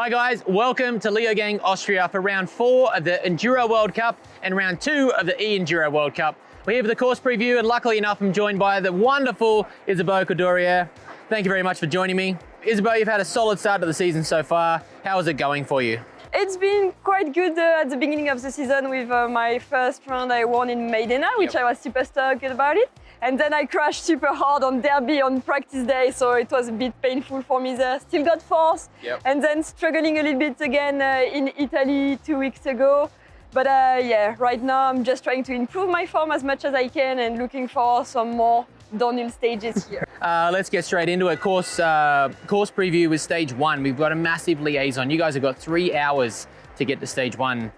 Hi guys, welcome to Leogang, Austria for round 4 of the Enduro World Cup and round 2 of the E-enduro World Cup. We're here for the course preview, and luckily enough I'm joined by the wonderful Isabelle Couturier. Thank you very much for joining me. Isabelle, you've had a solid start to the season so far. How is it going for you? It's been quite good at the beginning of the season with my first round I won in Maidena, which I was super stoked about it. And then I crashed super hard on Derby on practice day, so it was a bit painful for me there. Still got fourth, and then struggling a little bit again in Italy 2 weeks ago. But yeah, right now I'm just trying to improve my form as much as I can and looking for some more downhill stages here. Let's get straight into it. Course preview with stage 1. We've got a massive liaison. You guys have got 3 hours to get to stage 1.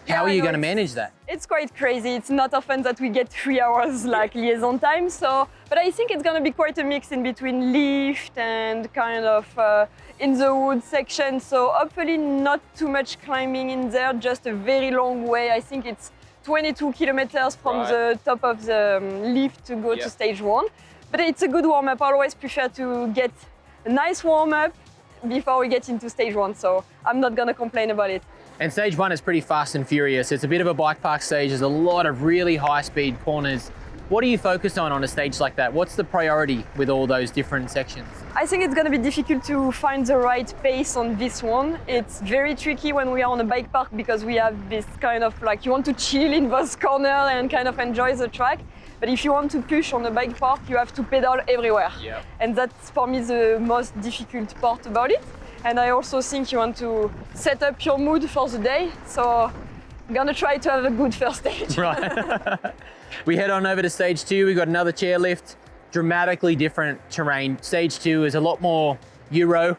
How are you going to manage that? It's quite crazy. It's not often that we get 3 hours like liaison time. But I think it's going to be quite a mix in between lift and kind of in the wood section. So hopefully not too much climbing in there, just a very long way. I think it's 22 kilometers from the top of the lift to go to stage 1. But it's a good warm-up. I always prefer to get a nice warm-up before we get into stage 1. So I'm not going to complain about it. And stage 1 is pretty fast and furious. It's a bit of a bike park stage. There's a lot of really high speed corners. What are you focused on a stage like that? What's the priority with all those different sections? I think it's going to be difficult to find the right pace on this one. It's very tricky when we are on a bike park because we have this kind of like, you want to chill in those corners and kind of enjoy the track. But if you want to push on a bike park, you have to pedal everywhere. And that's for me the most difficult part about it. And I also think you want to set up your mood for the day. So I'm gonna try to have a good first stage. Right. We head on over to stage 2. We've got another chairlift, dramatically different terrain. Stage 2 is a lot more Euro.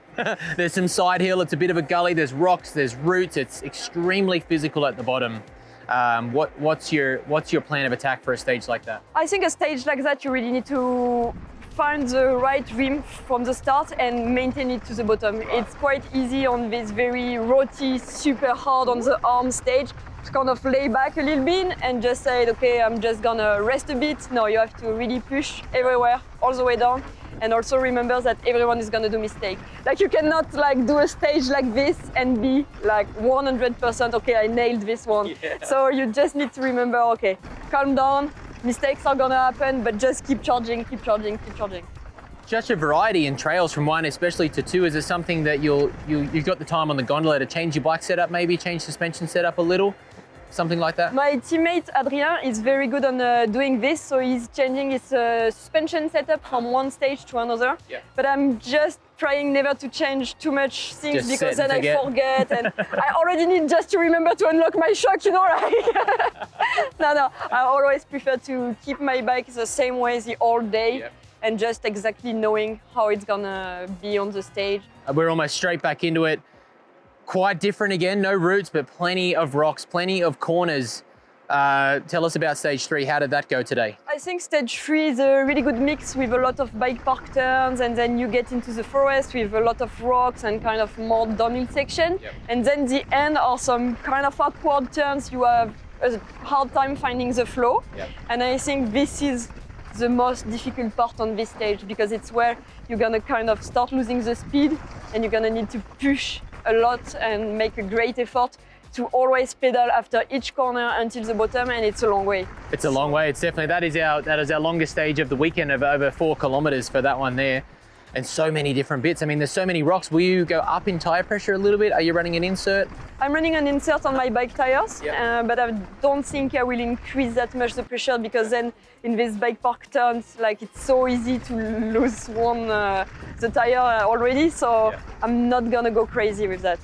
There's some side hill, it's a bit of a gully, there's rocks, there's roots, it's extremely physical at the bottom. What's your plan of attack for a stage like that? I think a stage like that, you really need to find the right rim from the start and maintain it to the bottom. It's quite easy on this very roty, super hard on the arm stage to kind of lay back a little bit and just say, okay, I'm just gonna rest a bit. No, you have to really push everywhere, all the way down. And also remember that everyone is gonna do mistake. Like you cannot like do a stage like this and be like 100%, okay, I nailed this one. So you just need to remember, okay, calm down. Mistakes are gonna happen, but just keep charging, keep charging, keep charging. Such a variety in trails from 1 especially to 2. Is there something that you've got the time on the gondola to change your bike setup, maybe change suspension setup a little? Something like that? My teammate Adrien is very good on doing this, so he's changing his suspension setup from one stage to another. But I'm just trying never to change too much things just because then I forget and I already need just to remember to unlock my shock, you know, like No, I always prefer to keep my bike the same way the whole day and just exactly knowing how it's gonna be on the stage. We're almost straight back into it. Quite different again, no roots, but plenty of rocks, plenty of corners. Tell us about stage 3. How did that go today? I think stage 3 is a really good mix with a lot of bike park turns, and then you get into the forest with a lot of rocks and kind of more downhill section. And then the end are some kind of awkward turns. You have a hard time finding the flow. And I think this is the most difficult part on this stage because it's where you're gonna kind of start losing the speed and you're gonna need to push a lot and make a great effort to always pedal after each corner until the bottom, and it's a long way. It's a long way. It's definitely that is our longest stage of the weekend of over 4 kilometers for that one there, and so many different bits. I mean, there's so many rocks. Will you go up in tire pressure a little bit? Are you running an insert? I'm running an insert on my bike tires, but I don't think I will increase that much the pressure because then in these bike park turns, like it's so easy to lose the tire already. So I'm not gonna go crazy with that.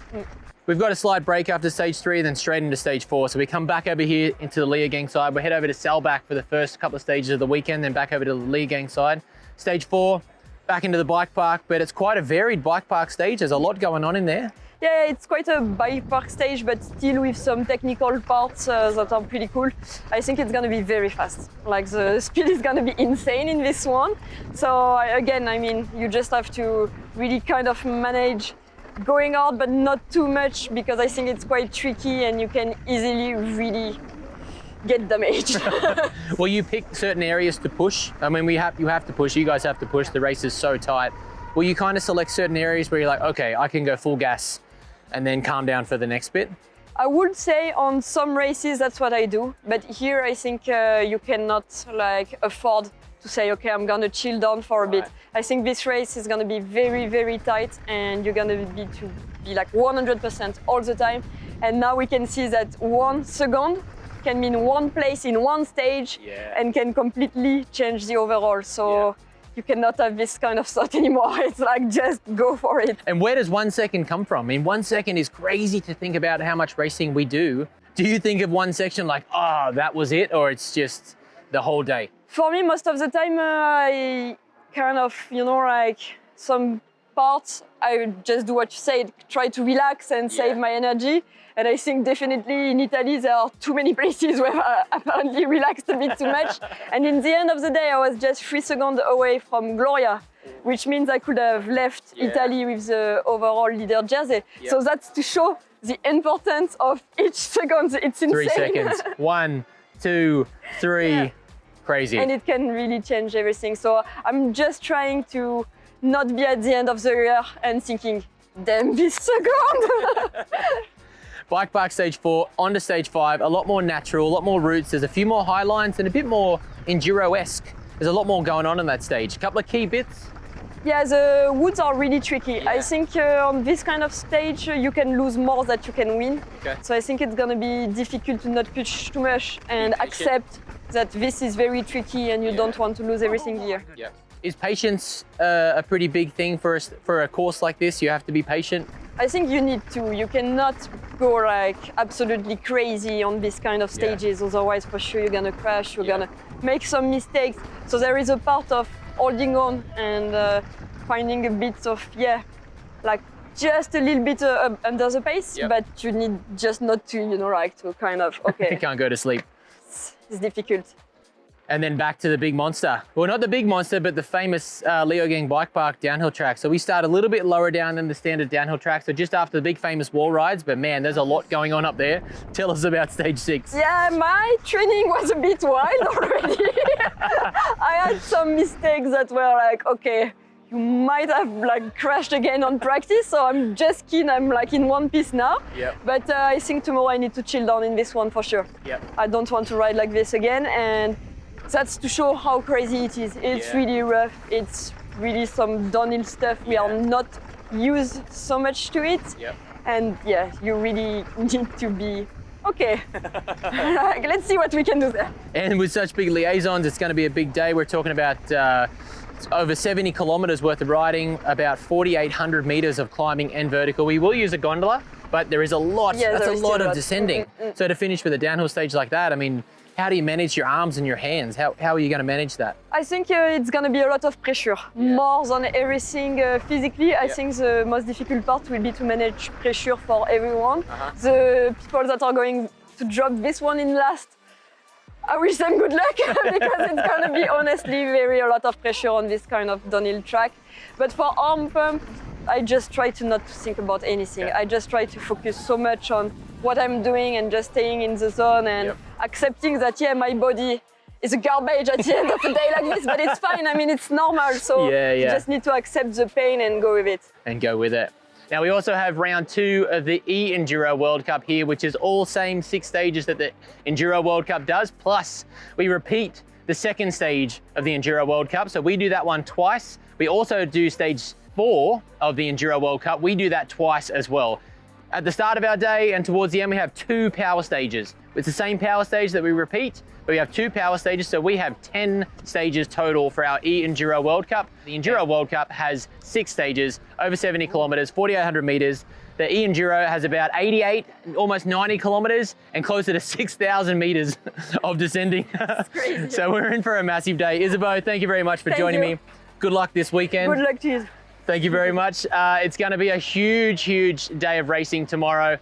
We've got a slight break after stage 3, then straight into stage 4. So we come back over here into the Leogang side. We head over to Salbach for the first couple of stages of the weekend, then back over to the Leogang side. Stage 4, back into the bike park, but it's quite a varied bike park stage. There's a lot going on in there. Yeah, it's quite a bike park stage, but still with some technical parts that are pretty cool. I think it's gonna be very fast. Like the speed is gonna be insane in this one. So again, I mean, you just have to really kind of manage going hard, but not too much because I think it's quite tricky and you can easily really get damaged. Well, you pick certain areas to push. I mean, you have to push. You guys have to push. The race is so tight. Will you kind of select certain areas where you're like, okay, I can go full gas and then calm down for the next bit? I would say on some races that's what I do, but here I think you cannot like afford to say, okay, I'm gonna chill down for a bit. I think this race is gonna be very, very tight, and you're gonna be like 100% all the time. And now we can see that 1 second can mean one place in one stage and can completely change the overall. So you cannot have this kind of thought anymore. It's like, just go for it. And where does 1 second come from? I mean, 1 second is crazy to think about how much racing we do. Do you think of one section like, oh, that was it, or it's just the whole day? For me, most of the time, I kind of, you know, like some parts, I just do what you said, try to relax and save my energy. And I think definitely in Italy, there are too many places where I apparently relaxed a bit too much. And in the end of the day, I was just 3 seconds away from Gloria, which means I could have left Italy with the overall leader jersey. So that's to show the importance of each second. It's insane. 3 seconds. 1, 2, 3. Crazy. And it can really change everything. So I'm just trying to not be at the end of the year and thinking, damn, this second. Bike park stage 4, onto stage 5, a lot more natural, a lot more routes. There's a few more high lines and a bit more enduro-esque. There's a lot more going on in that stage. A couple of key bits. Yeah, the woods are really tricky. I think on this kind of stage, you can lose more than you can win. So I think it's gonna be difficult to not push too much and accept that this is very tricky and you don't want to lose everything here. Is patience a pretty big thing for a course like this? You have to be patient? I think you need to. You cannot go like absolutely crazy on this kind of stages, otherwise for sure you're gonna crash, you're gonna make some mistakes. So there is a part of holding on and finding a bit of, like just a little bit under the pace, but you need just not to, you know, like to kind of, You can't go to sleep. It's difficult. And then back to the big monster. Well, not the big monster, but the famous Leogang bike park downhill track. So we start a little bit lower down than the standard downhill track. So just after the big famous wall rides, but man, there's a lot going on up there. Tell us about stage 6. Yeah, my training was a bit wild already. I had some mistakes that were like, okay, you might have like crashed again on practice. So I'm just keen, I'm like in one piece now. But I think tomorrow I need to chill down in this one for sure. I don't want to ride like this again. And that's to show how crazy it is. It's really rough. It's really some downhill stuff. We are not used so much to it. And you really need to be okay. Let's see what we can do there. And with such big liaisons, it's going to be a big day. We're talking about over 70 kilometers worth of riding, about 4,800 meters of climbing and vertical. We will use a gondola, but there is a lot, that's a lot of descending. So to finish with a downhill stage like that, I mean, how do you manage your arms and your hands? How are you going to manage that? I think it's going to be a lot of pressure, more than everything physically. I think the most difficult part will be to manage pressure for everyone. The people that are going to drop this one in last, I wish them good luck because it's going to be honestly a lot of pressure on this kind of downhill track. But for arm pump, I just try to not to think about anything. I just try to focus so much on what I'm doing and just staying in the zone and accepting that, my body is a garbage at the end of a day like this, but it's fine. I mean, it's normal. So you just need to accept the pain and go with it. And go with it. Now we also have round 2 of the E-Enduro World Cup here, which is all same 6 stages that the Enduro World Cup does. Plus we repeat the second stage of the Enduro World Cup. So we do that one twice. We also do stage 4 of the Enduro World Cup. We do that twice as well. At the start of our day and towards the end, we have 2 power stages. It's the same power stage that we repeat, but we have 2 power stages. So we have 10 stages total for our E-Enduro World Cup. The Enduro World Cup has 6 stages, over 70 kilometers, 4,800 meters. The E-Enduro has about 88, almost 90 kilometers and closer to 6,000 meters of descending. So we're in for a massive day. Isabeau, thank you very much for joining me. Good luck this weekend. Good luck to you. Thank you very much. It's going to be a huge day of racing tomorrow.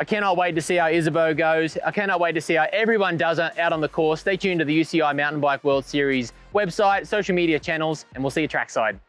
I cannot wait to see how Isabeau goes. I cannot wait to see how everyone does out on the course. Stay tuned to the UCI Mountain Bike World Series website, social media channels, and we'll see you trackside.